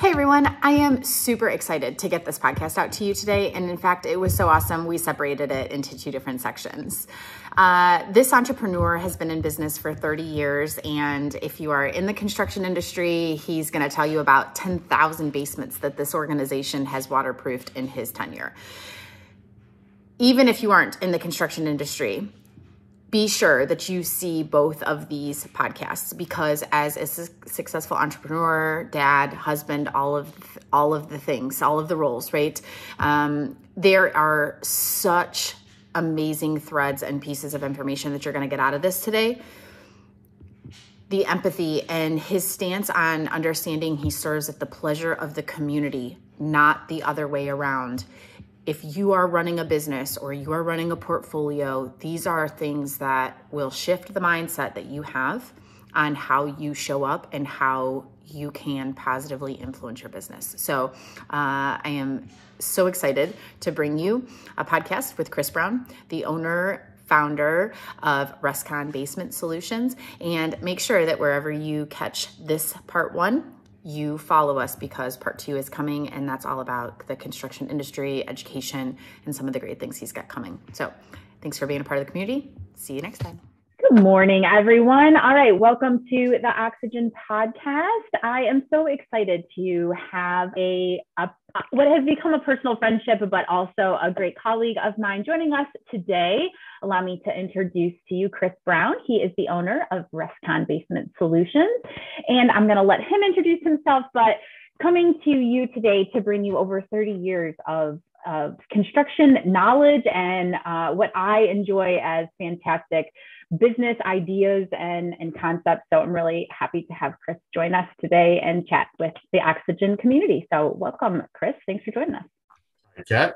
Hey everyone, I am super excited to get this podcast out to you today. And in fact, it was so awesome, we separated it into two different sections. This entrepreneur has been in business for 30 years. And if you are in the construction industry, he's going to tell you about 10,000 basements that this organization has waterproofed in his tenure. Even if you aren't in the construction industry, be sure that you see both of these podcasts, because as a successful entrepreneur, dad, husband, all of the things, all of the roles, right? There are such amazing threads and pieces of information that you're going to get out of this today. The empathy and his stance on understanding he serves at the pleasure of the community, not the other way around. If you are running a business or you are running a portfolio, these are things that will shift the mindset that you have on how you show up and how you can positively influence your business. So I am so excited to bring you a podcast with Chris Brown, the founder of Rescon Basement Solutions. And make sure that wherever you catch this part one, you follow us, because part two is coming, and that's all about the construction industry, education, and some of the great things he's got coming. So thanks for being a part of the community. See you next time. Good morning, everyone. All right, welcome to the Oxygen Podcast. I am so excited to have what has become a personal friendship, but also a great colleague of mine joining us today. Allow me to introduce to you Chris Brown. He is the owner of Rescon Basement Solutions, and I'm going to let him introduce himself, but coming to you today to bring you over 30 years of construction knowledge and what I enjoy as fantastic business ideas and concepts. So I'm really happy to have Chris join us today and chat with the Oxygen community. So welcome, Chris. Thanks for joining us. Hi, Kat.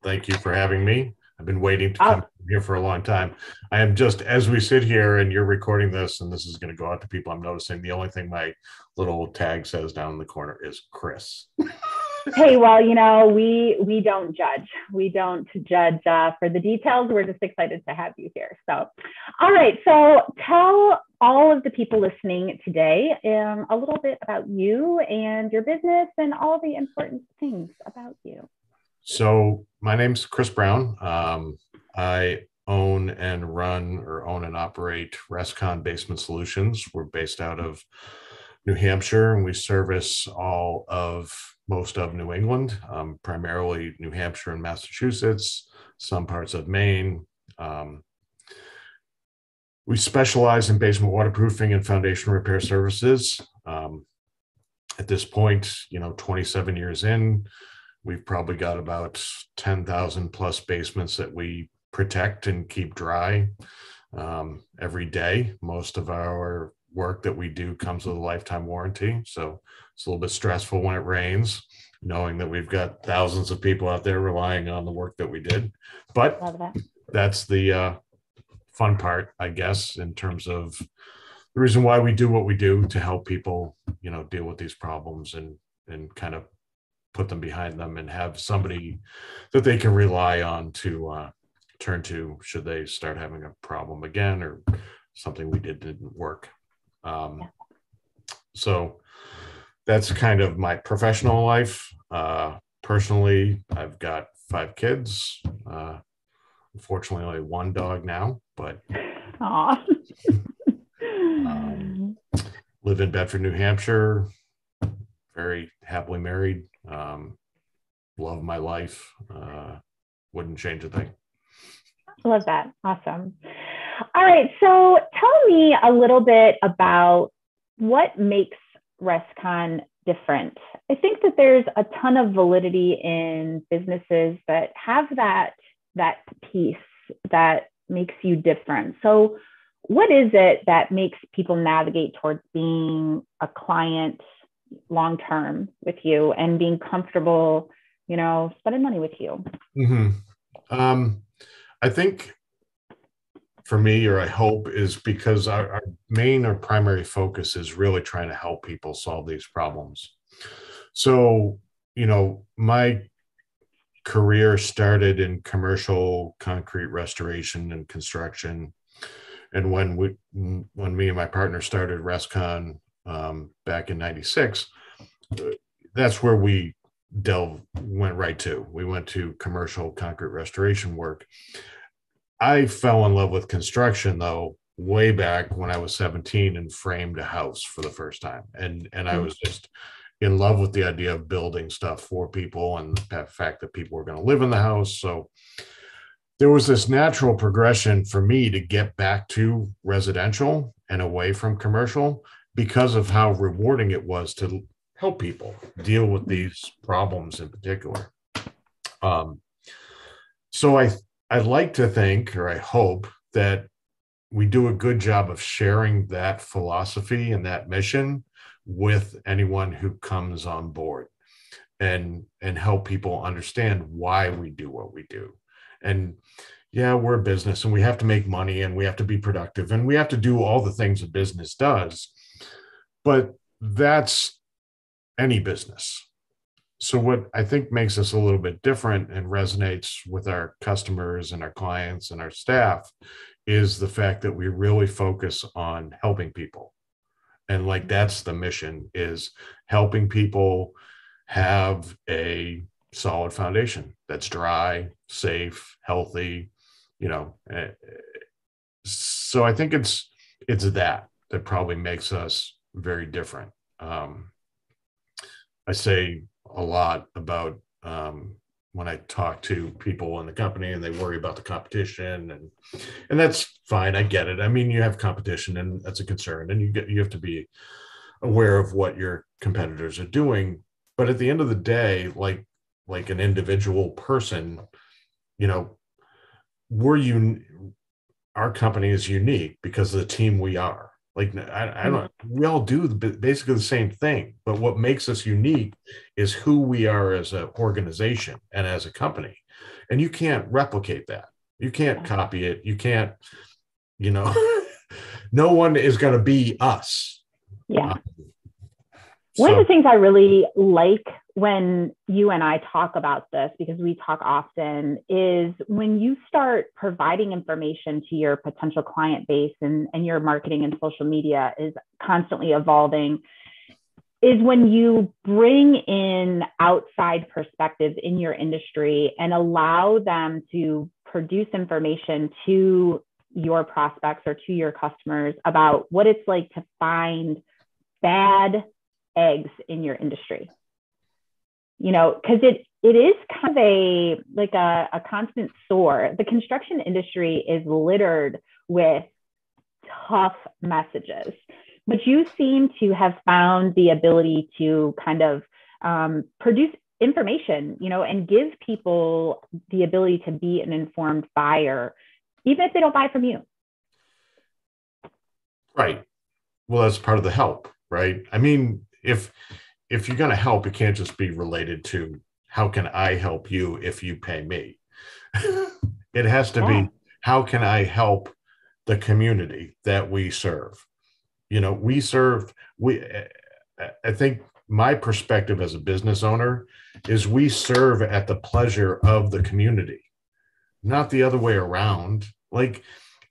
Thank you for having me. I've been waiting to come here for a long time. I am just, as we sit here and you're recording this, and this is going to go out to people, I'm noticing the only thing my little tag says down in the corner is Chris. Hey, well, we don't judge. We don't judge for the details. We're just excited to have you here. So, all right. So tell all of the people listening today a little bit about you and your business and all the important things about you. So my name's Chris Brown. I own and operate Rescon Basement Solutions. We're based out of New Hampshire, and we service most of New England, primarily New Hampshire and Massachusetts, some parts of Maine. We specialize in basement waterproofing and foundation repair services. At this point, 27 years in, we've probably got about 10,000 plus basements that we protect and keep dry every day. Most of our work that we do comes with a lifetime warranty. So it's a little bit stressful when it rains, knowing that we've got thousands of people out there relying on the work that we did. But that's the fun part, I guess, in terms of the reason why we do what we do, to help people, deal with these problems and kind of put them behind them and have somebody that they can rely on to turn to should they start having a problem again or something we didn't work. So that's kind of my professional life. Personally, I've got 5 kids. Unfortunately, only 1 dog now, but live in Bedford, New Hampshire. Very happily married. Love my life. Wouldn't change a thing. Love that. Awesome. All right. So tell me a little bit about what makes Rescon different. I think that there's a ton of validity in businesses that have that piece that makes you different. So what is it that makes people navigate towards being a client long-term with you and being comfortable, spending money with you? Mm-hmm. I think for me, or I hope, is because our primary focus is really trying to help people solve these problems. So, my career started in commercial concrete restoration and construction. And when me and my partner started Rescon back in '96, that's where we went right to. We went to commercial concrete restoration work. I fell in love with construction, though, way back when I was 17 and framed a house for the first time. And I was just in love with the idea of building stuff for people and the fact that people were going to live in the house. So there was this natural progression for me to get back to residential and away from commercial because of how rewarding it was to help people deal with these problems in particular. So I'd like to think, or I hope, that we do a good job of sharing that philosophy and that mission with anyone who comes on board, and help people understand why we do what we do. And yeah, we're a business and we have to make money and we have to be productive and we have to do all the things a business does, but that's any business. So what I think makes us a little bit different and resonates with our customers and our clients and our staff is the fact that we really focus on helping people. And like, that's the mission, is helping people have a solid foundation that's dry, safe, healthy, you know. So I think it's that probably makes us very different. I say a lot about when I talk to people in the company and they worry about the competition, and that's fine. I get it. I mean, you have competition and that's a concern, and you have to be aware of what your competitors are doing. But at the end of the day, like an individual person, you know, our company is unique because of the team we are. Like, I don't, we all do basically the same thing, but what makes us unique is who we are as an organization and as a company. And you can't replicate that. You can't copy it. You can't, you know, no one is going to be us. Yeah. One of the things I really like when you and I talk about this, because we talk often, is when you start providing information to your potential client base, and your marketing and social media is constantly evolving, is when you bring in outside perspectives in your industry and allow them to produce information to your prospects or to your customers about what it's like to find bad eggs in your industry. You know, because it is kind of a constant sore. The construction industry is littered with tough messages, but you seem to have found the ability to kind of produce information, you know, and give people the ability to be an informed buyer, even if they don't buy from you. Right. Well, that's part of the help, right? I mean, if you're going to help, it can't just be related to how can I help you if you pay me. It has to be, how can I help the community that we serve? You know, I think my perspective as a business owner is we serve at the pleasure of the community, not the other way around. Like,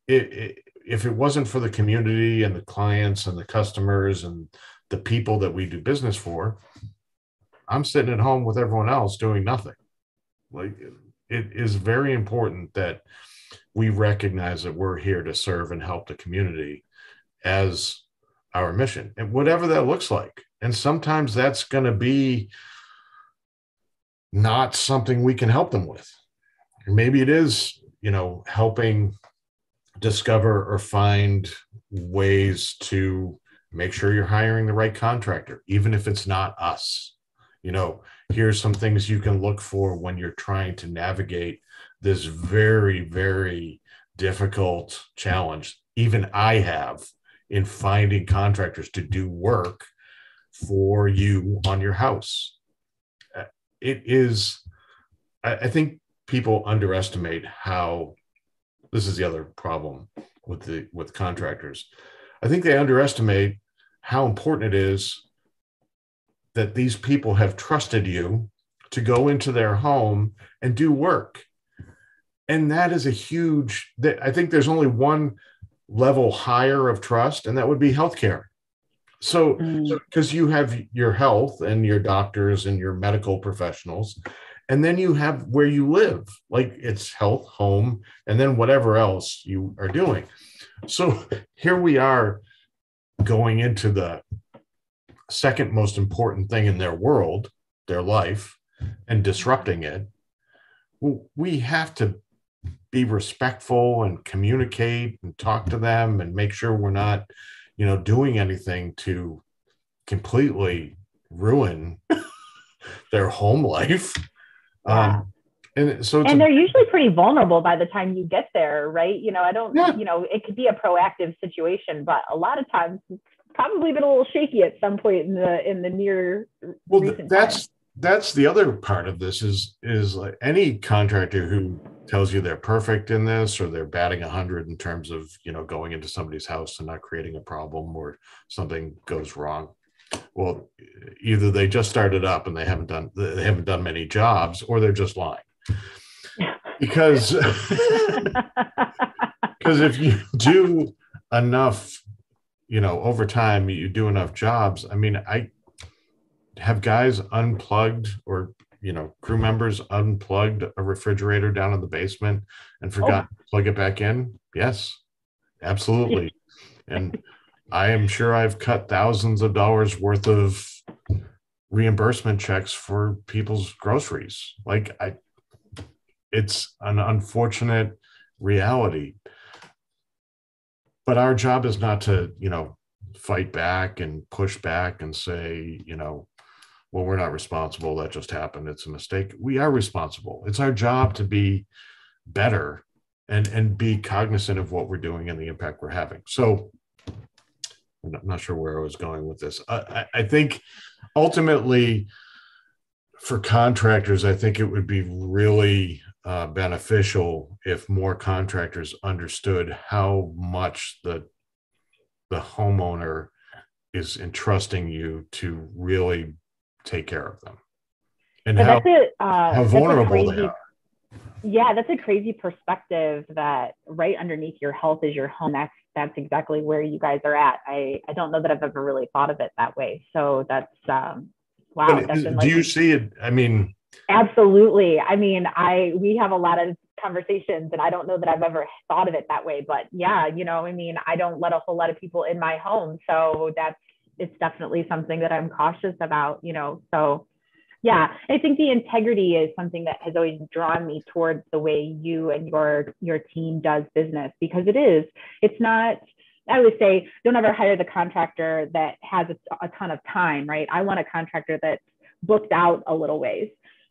if it wasn't for the community and the clients and the customers and the people that we do business for, I'm sitting at home with everyone else doing nothing. Like, it is very important that we recognize that we're here to serve and help the community as our mission, and whatever that looks like. And sometimes that's going to be not something we can help them with. Or maybe it is, you know, helping discover or find ways to make sure you're hiring the right contractor, even if it's not us. You know, here's some things you can look for when you're trying to navigate this very, very difficult challenge. Even I have in finding contractors to do work for you on your house. It is, I think people underestimate how, this is the other problem with contractors. I think they underestimate how important it is that these people have trusted you to go into their home and do work. And that is a huge, I think there's only one level higher of trust, and that would be healthcare. So, because you have your health and your doctors and your medical professionals, and then you have where you live, like it's health, home, and then whatever else you are doing. So here we are going into the second most important thing in their world, their life, and disrupting it. We have to be respectful and communicate and talk to them and make sure we're not, doing anything to completely ruin their home life. Yeah. And so they're usually pretty vulnerable by the time you get there, right? It could be a proactive situation, but a lot of times it's probably been a little shaky at some point in the near recent that's time. That's the other part of this is like any contractor who tells you they're perfect in this, or they're batting 100 in terms of, going into somebody's house and not creating a problem or something goes wrong. Well, either they just started up and they haven't done many jobs, or they're just lying. Because if you do enough, over time, you do enough jobs. I mean, I have guys unplugged, or crew members unplugged a refrigerator down in the basement and forgot to plug it back in. Yes, absolutely. And I am sure I've cut thousands of dollars worth of reimbursement checks for people's groceries. It's an unfortunate reality, but our job is not to, fight back and push back and say, well, we're not responsible. That just happened. It's a mistake. We are responsible. It's our job to be better and be cognizant of what we're doing and the impact we're having. So I'm not sure where I was going with this. I think ultimately for contractors, I think it would be really beneficial if more contractors understood how much the homeowner is entrusting you to really take care of them, and how vulnerable they are. Yeah, that's a crazy perspective, that right underneath your health is your home. That's exactly where you guys are at. I don't know that I've ever really thought of it that way. So that's wow. Do you see it? I mean, absolutely. I mean, we have a lot of conversations, and I don't know that I've ever thought of it that way, but yeah, I don't let a whole lot of people in my home. So it's definitely something that I'm cautious about, so yeah, I think the integrity is something that has always drawn me towards the way you and your team does business, because it's not, I always say, don't ever hire the contractor that has a ton of time, right? I want a contractor that's booked out a little ways,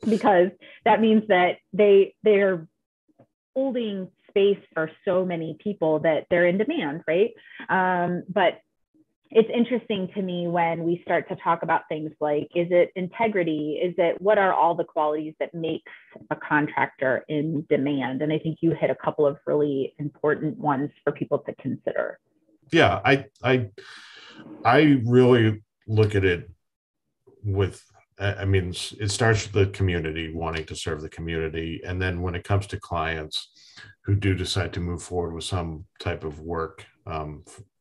because that means that they're holding space for so many people that they're in demand, right? But it's interesting to me when we start to talk about things like, is it integrity? What are all the qualities that makes a contractor in demand? And I think you hit a couple of really important ones for people to consider. Yeah, I really look at it with, I mean, it starts with the community, wanting to serve the community. And then when it comes to clients who do decide to move forward with some type of work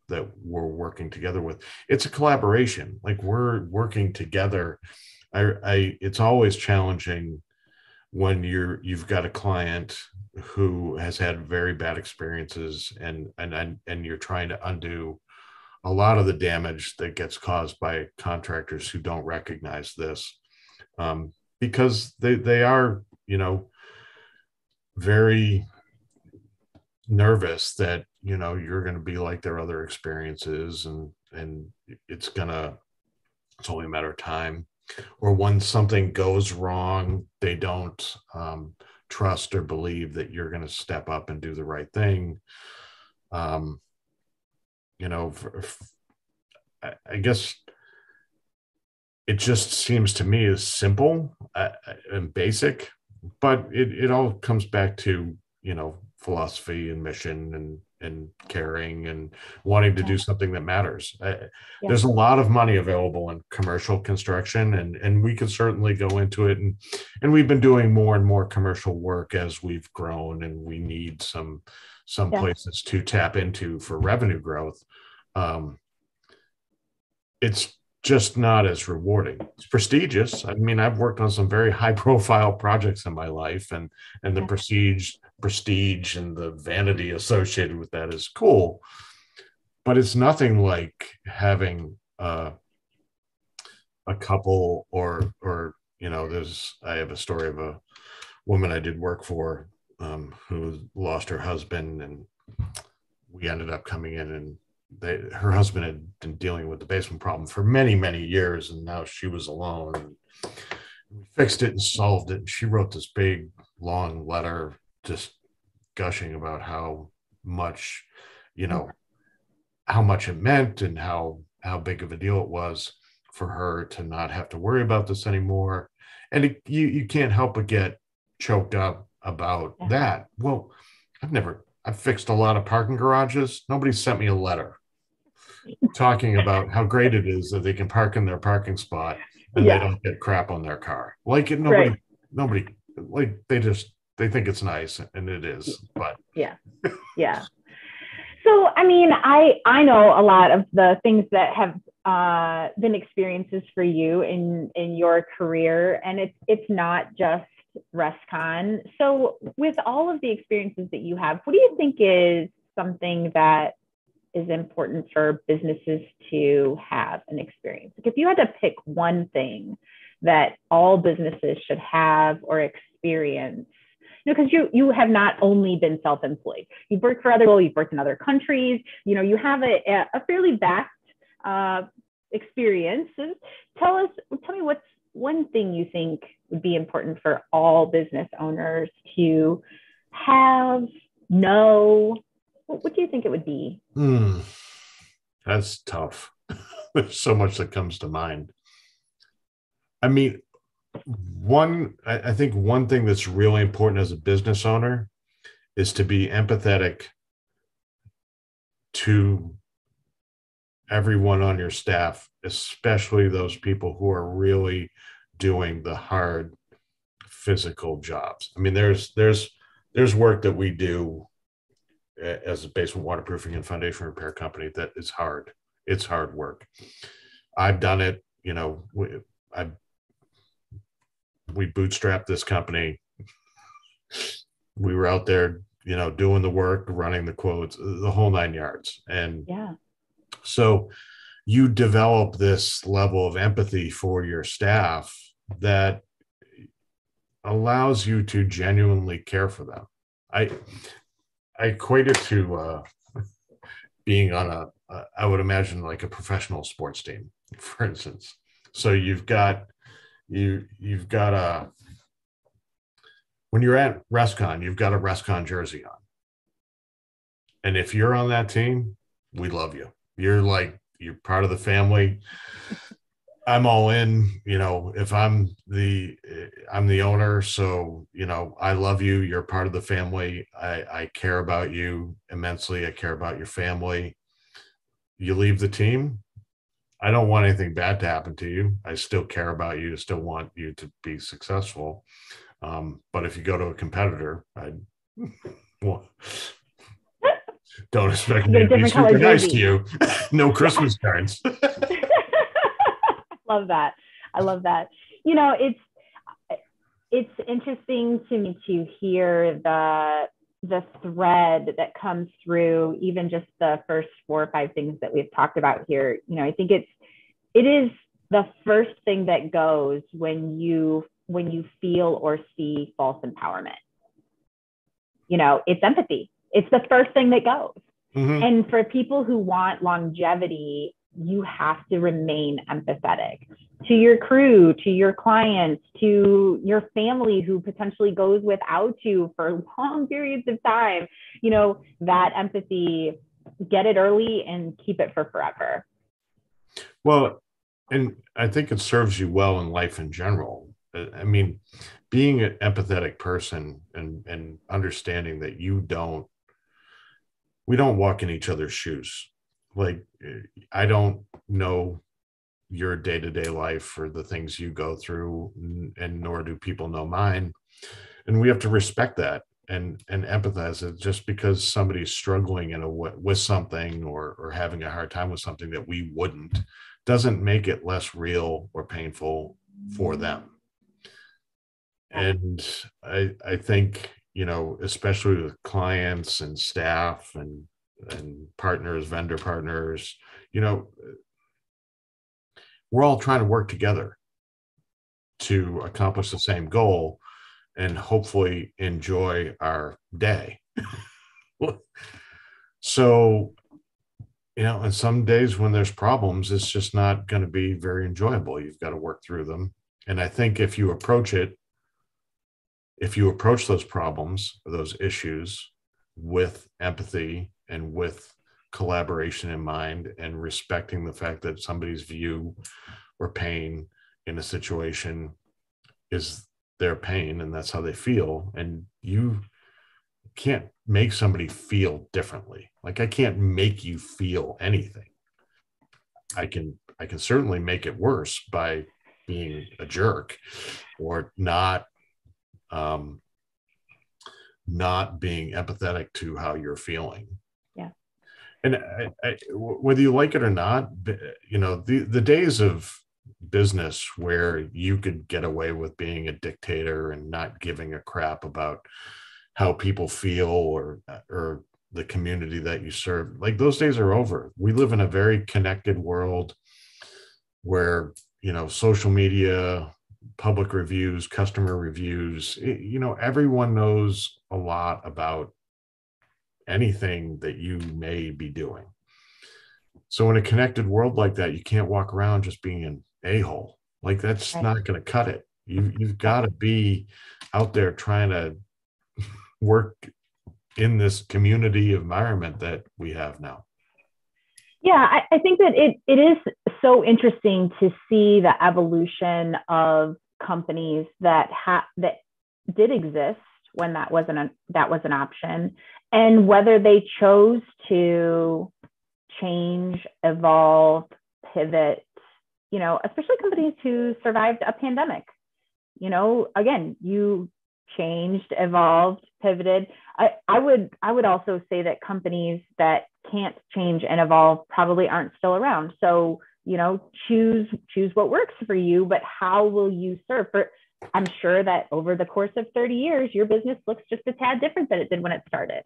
that we're working together with, it's a collaboration. Like, we're working together. It's always challenging when you've got a client who has had very bad experiences, and you're trying to undo a lot of the damage that gets caused by contractors who don't recognize this, because they are, very nervous that, you're going to be like their other experiences, and it's only a matter of time. Or when something goes wrong, they don't trust or believe that you're going to step up and do the right thing. I guess it just seems to me as simple and basic, but it all comes back to, philosophy and mission and caring and wanting to do something that matters. There's a lot of money available in commercial construction, and we could certainly go into it. And we've been doing more and more commercial work as we've grown, and we need some places to tap into for revenue growth. it's just not as rewarding. It's prestigious. I mean, I've worked on some very high profile projects in my life, and the prestige and the vanity associated with that is cool, but it's nothing like having a couple or I have a story of a woman I did work for who lost her husband, and we ended up coming in, and her husband had been dealing with the basement problem for many, many years, and now she was alone. And we fixed it and solved it. And she wrote this big, long letter just gushing about how much, how much it meant and how big of a deal it was for her to not have to worry about this anymore. And you can't help but get choked up about that. Well, I've fixed a lot of parking garages. Nobody sent me a letter talking about how great it is that they can park in their parking spot and they don't get crap on their car. Like nobody like they think it's nice, and it is, but yeah. So, I mean, I know a lot of the things that have been experiences for you in your career, and it's not just ResCon. So with all of the experiences that you have, what do you think is something that is important for businesses to have an experience? Like if you had to pick one thing that all businesses should have or experience, because you have not only been self-employed, you've worked for other people, you've worked in other countries, you have a fairly vast experience. Tell me what's one thing you think would be important for all business owners to have, know. What do you think it would be? That's tough. There's so much that comes to mind. I mean, I think one thing that's really important as a business owner is to be empathetic to everyone on your staff, especially those people who are really doing the hard physical jobs. I mean, there's work that we do as a basement waterproofing and foundation repair company that is hard. It's hard work. I've done it. We bootstrapped this company. We were out there, doing the work, running the quotes, the whole 9 yards. And so you develop this level of empathy for your staff that allows you to genuinely care for them. I equate it to being on I would imagine like a professional sports team, for instance. So you've got when you're at ResCon, you've got a ResCon jersey on. And if you're on that team, we love you. You're part of the family. I'm all in, if I'm the owner. So, I love you. You're part of the family. I care about you immensely. I care about your family. You leave the team, I don't want anything bad to happen to you. I still care about you. I still want you to be successful. But if you go to a competitor, don't expect me to be super nice to you. No Christmas cards. Love that. I love that. It's interesting to me to hear the thread that comes through even just the first 4 or 5 things that we've talked about here. I think it is the first thing that goes when you feel or see false empowerment. It's empathy. It's the first thing that goes. Mm-hmm. And for people who want longevity, you have to remain empathetic to your crew, to your clients, to your family who potentially goes without you for long periods of time. That empathy, get it early and keep it for forever. Well, and I think it serves you well in life in general. I mean, being an empathetic person and understanding that we don't walk in each other's shoes. Like, I don't know your day-to-day life or the things you go through, and nor do people know mine. And we have to respect that and empathize it. Just because somebody's struggling with something or having a hard time with something that we wouldn't, doesn't make it less real or painful for them. And I think, especially with clients and staff and partners, vendor partners, we're all trying to work together to accomplish the same goal and hopefully enjoy our day. So, and some days when there's problems, it's just not going to be very enjoyable. You've got to work through them. And I think if you approach those problems, those issues with empathy and with collaboration in mind and respecting the fact that somebody's view or pain in a situation is their pain and that's how they feel, and you can't make somebody feel differently. Like, I can't make you feel anything. I can certainly make it worse by being a jerk or not being empathetic to how you're feeling. Yeah. And whether you like it or not, the days of business where you could get away with being a dictator and not giving a crap about how people feel or the community that you serve, like, those days are over. We live in a very connected world where, social media, public reviews, customer reviews, everyone knows a lot about anything that you may be doing. So in a connected world like that, you can't walk around just being an a-hole. Like, that's Right. not going to cut it. You've got to be out there trying to work in this community environment that we have now. Yeah, I think that it is so interesting to see the evolution of companies that did exist when that was an option, and whether they chose to change, evolve, pivot. Especially companies who survived a pandemic. Again, you changed, evolved, pivoted. I would also say that companies that can't change and evolve probably aren't still around. So, choose what works for you, but how will you serve? I'm sure that over the course of 30 years, your business looks just a tad different than it did when it started.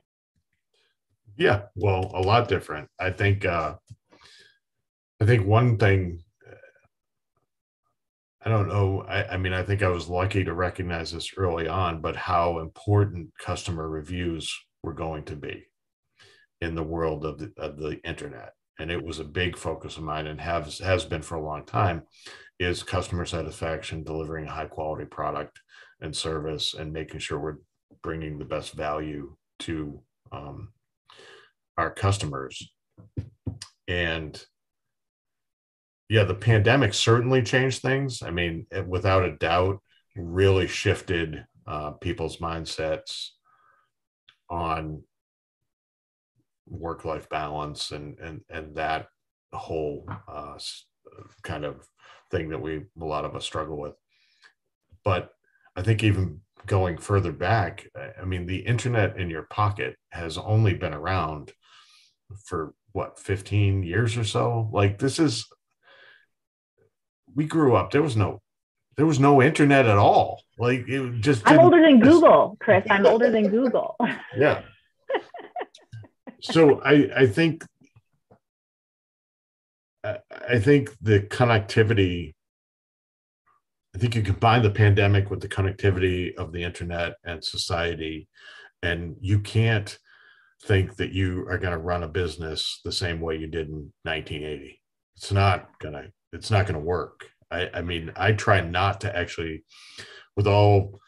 Yeah, well, a lot different. I think one thing, I don't know. I think I was lucky to recognize this early on, but how important customer reviews were going to be in the world of the internet. And it was a big focus of mine, and has been for a long time, is customer satisfaction, delivering a high quality product and service, and making sure we're bringing the best value to our customers. And yeah, the pandemic certainly changed things. I mean, without a doubt, really shifted people's mindsets on work-life balance and that whole kind of thing that a lot of us struggle with. But I think even going further back, I mean, the internet in your pocket has only been around for 15 years or so. Like, we grew up, there was no internet at all. Like, it just I'm older than Google, Chris. I'm older than Google. Yeah. So I think the connectivity, I think you combine the pandemic with the connectivity of the internet and society, and you can't think that you are going to run a business the same way you did in 1980. It's not going to work. I mean, I try not to actually, with all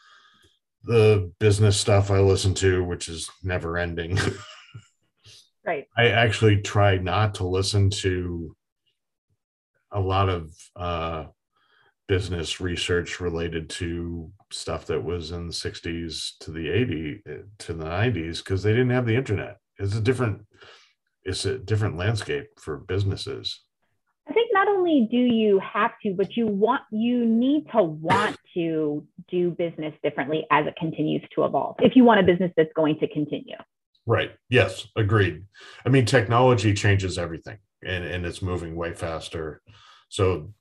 the business stuff I listen to, which is never ending. Right. I actually try not to listen to a lot of business research related to stuff that was in the 60s to the 80s to the 90s, because they didn't have the internet. It's a different landscape for businesses. I think not only do you have to, but you need to want to do business differently as it continues to evolve, if you want a business that's going to continue. Right. Yes. Agreed. I mean, technology changes everything, and it's moving way faster So,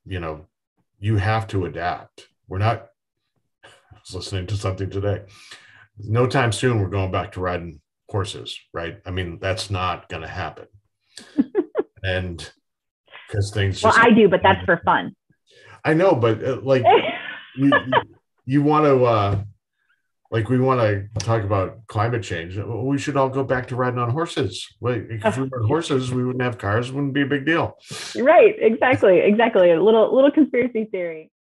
you have to adapt. I was listening to something today. No time soon, we're going back to riding horses, right? I mean, that's not going to happen. And because things well, I do, but that's for fun. I know, but you want to, we want to talk about climate change. We should all go back to riding on horses. If we rode horses, we wouldn't have cars. It wouldn't be a big deal. Right. Exactly. A little conspiracy theory.